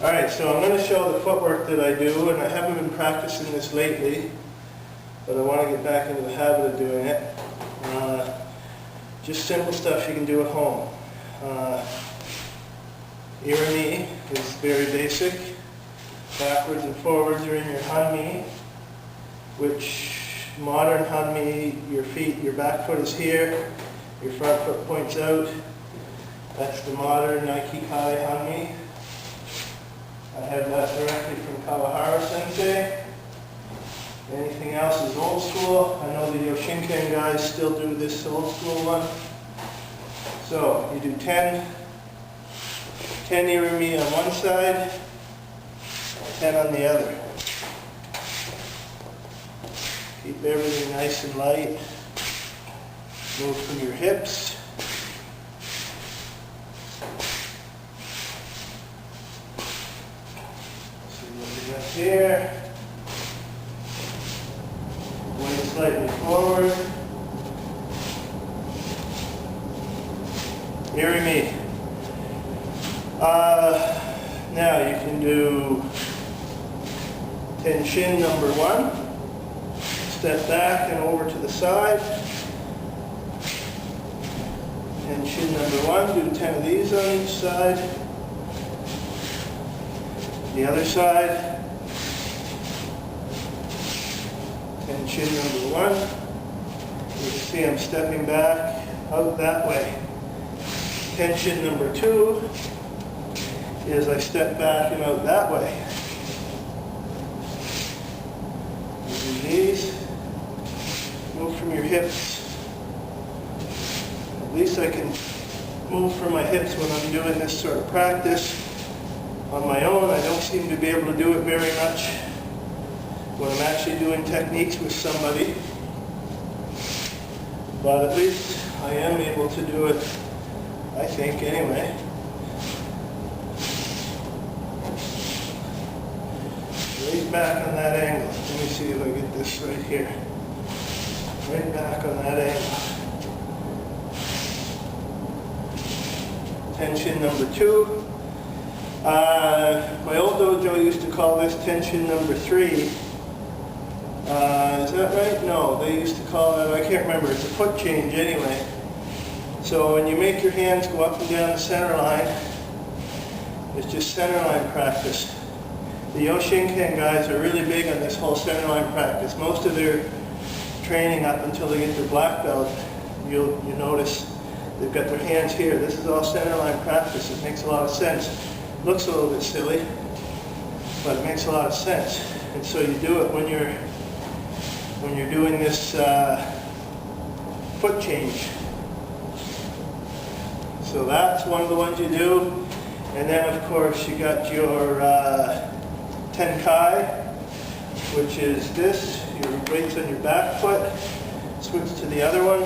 Alright, so I'm going to show the footwork that I do, and I haven't been practicing this lately, but I want to get back into the habit of doing it. Just simple stuff you can do at home. Irimi is very basic. Backwards and forwards are in your hanmi, which modern hanmi, your back foot is here, your front foot points out. That's the modern Aikido hanmi. I have that directly from Kawahara Sensei. Anything else is old school. I know the Yoshinken guys still do this old school one. So you do 10 irimi on one side, 10 on the other. Keep everything nice and light. Move from your hips. Here, weight slightly forward. Irimi. Now you can do tenshin number 1. Step back and over to the side. Tenshin number 1. Do 10 of these on each side. The other side. Tenshin number 1. You can see I'm stepping back out that way. Tenshin number 2 is I step back and out that way. You do these. Move from your hips. At least I can move from my hips when I'm doing this sort of practice. On my own, I don't seem to be able to do it very much when I'm actually doing techniques with somebody, but at least I am able to do it, I think, anyway. Right back on that angle. Let me see if I get this right here. Right back on that angle. Tenshin number 2. My old dojo used to call this tenshin number 3. Is that right? No, they used to call it, I can't remember, it's a foot change anyway. So when you make your hands go up and down the center line, it's just center line practice. The Yoshinken guys are really big on this whole center line practice. Most of their training up until they get their black belt, you'll notice they've got their hands here. This is all center line practice. It makes a lot of sense. Looks a little bit silly, but it makes a lot of sense. And so you do it when you're doing this foot change. So that's one of the ones you do. And then of course you got your tenkai, which is this, your weights on your back foot. Switch to the other one.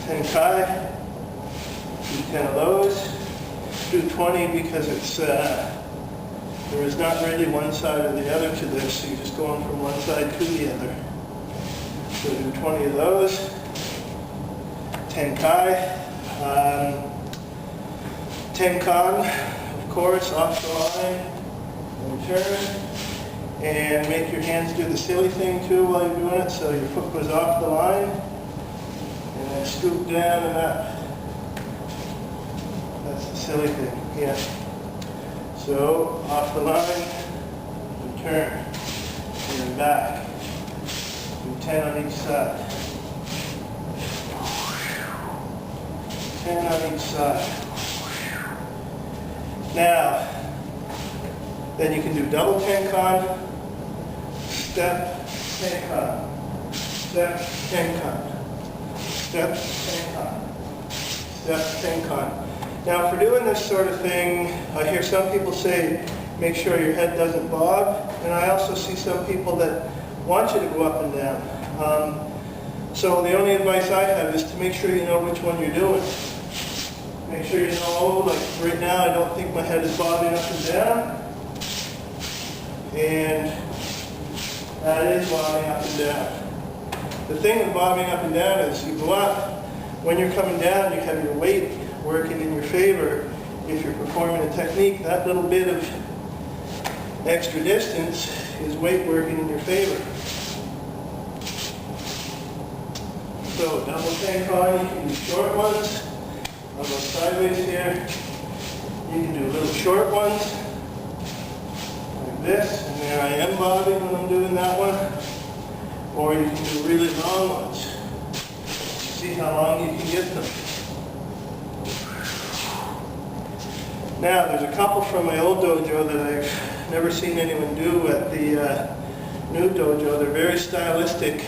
Tenkai. Do 10 of those. Do 20 because it's there is not really one side or the other to this, so you're just going from one side to the other. So do 20 of those. Tenkai. Tenkan, of course, off the line. And turn. And make your hands do the silly thing too while you're doing it, so your foot goes off the line. And then scoop down and up. That's the silly thing, yeah. So, off the line, and turn, and then back. Do 10 on each side. 10 on each side. Now, then you can do double tenkan, step, tenkan, step, tenkan, step, tenkan, step, tenkan. Now for doing this sort of thing, I hear some people say, make sure your head doesn't bob, and I also see some people that want you to go up and down. So the only advice I have is to make sure you know which one you're doing. Make sure you know, like right now I don't think my head is bobbing up and down, and that is bobbing up and down. The thing with bobbing up and down is you go up, when you're coming down you have your weight working in your favor, if you're performing a technique, that little bit of extra distance is weight working in your favor. So double tenkai, you can do short ones. I'll go sideways here. You can do little short ones, like this, and there I am bobbing when I'm doing that one. Or you can do really long ones. See how long you can get them. Now, there's a couple from my old dojo that I've never seen anyone do at the new dojo. They're very stylistic.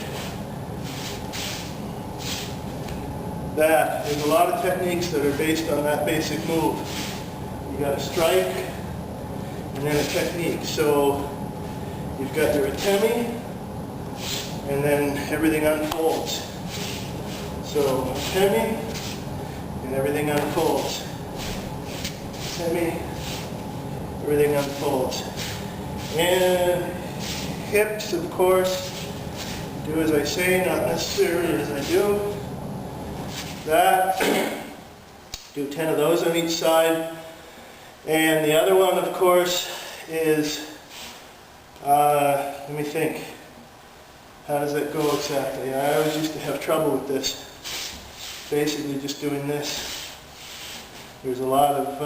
There's a lot of techniques that are based on that basic move. You got a strike and then a technique. So you've got your atemi and then everything unfolds. So atemi and everything unfolds. Atemi, everything unfolds. And hips, of course, do as I say, not necessarily as I do. That, do 10 of those on each side. And the other one, of course, is, let me think, how does that go exactly? I always used to have trouble with this. Basically just doing this. There's a lot of,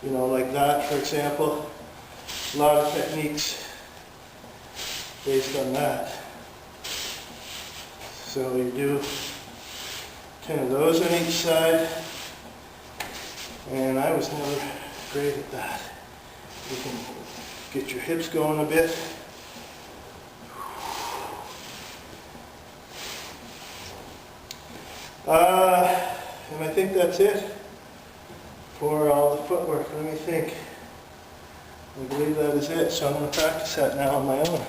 like that, for example, a lot of techniques based on that. So you do 10 of those on each side, and I was never great at that. You can get your hips going a bit. And I think that's it for all the footwork. Let me think. I believe that is it, so I'm going to practice that now on my own.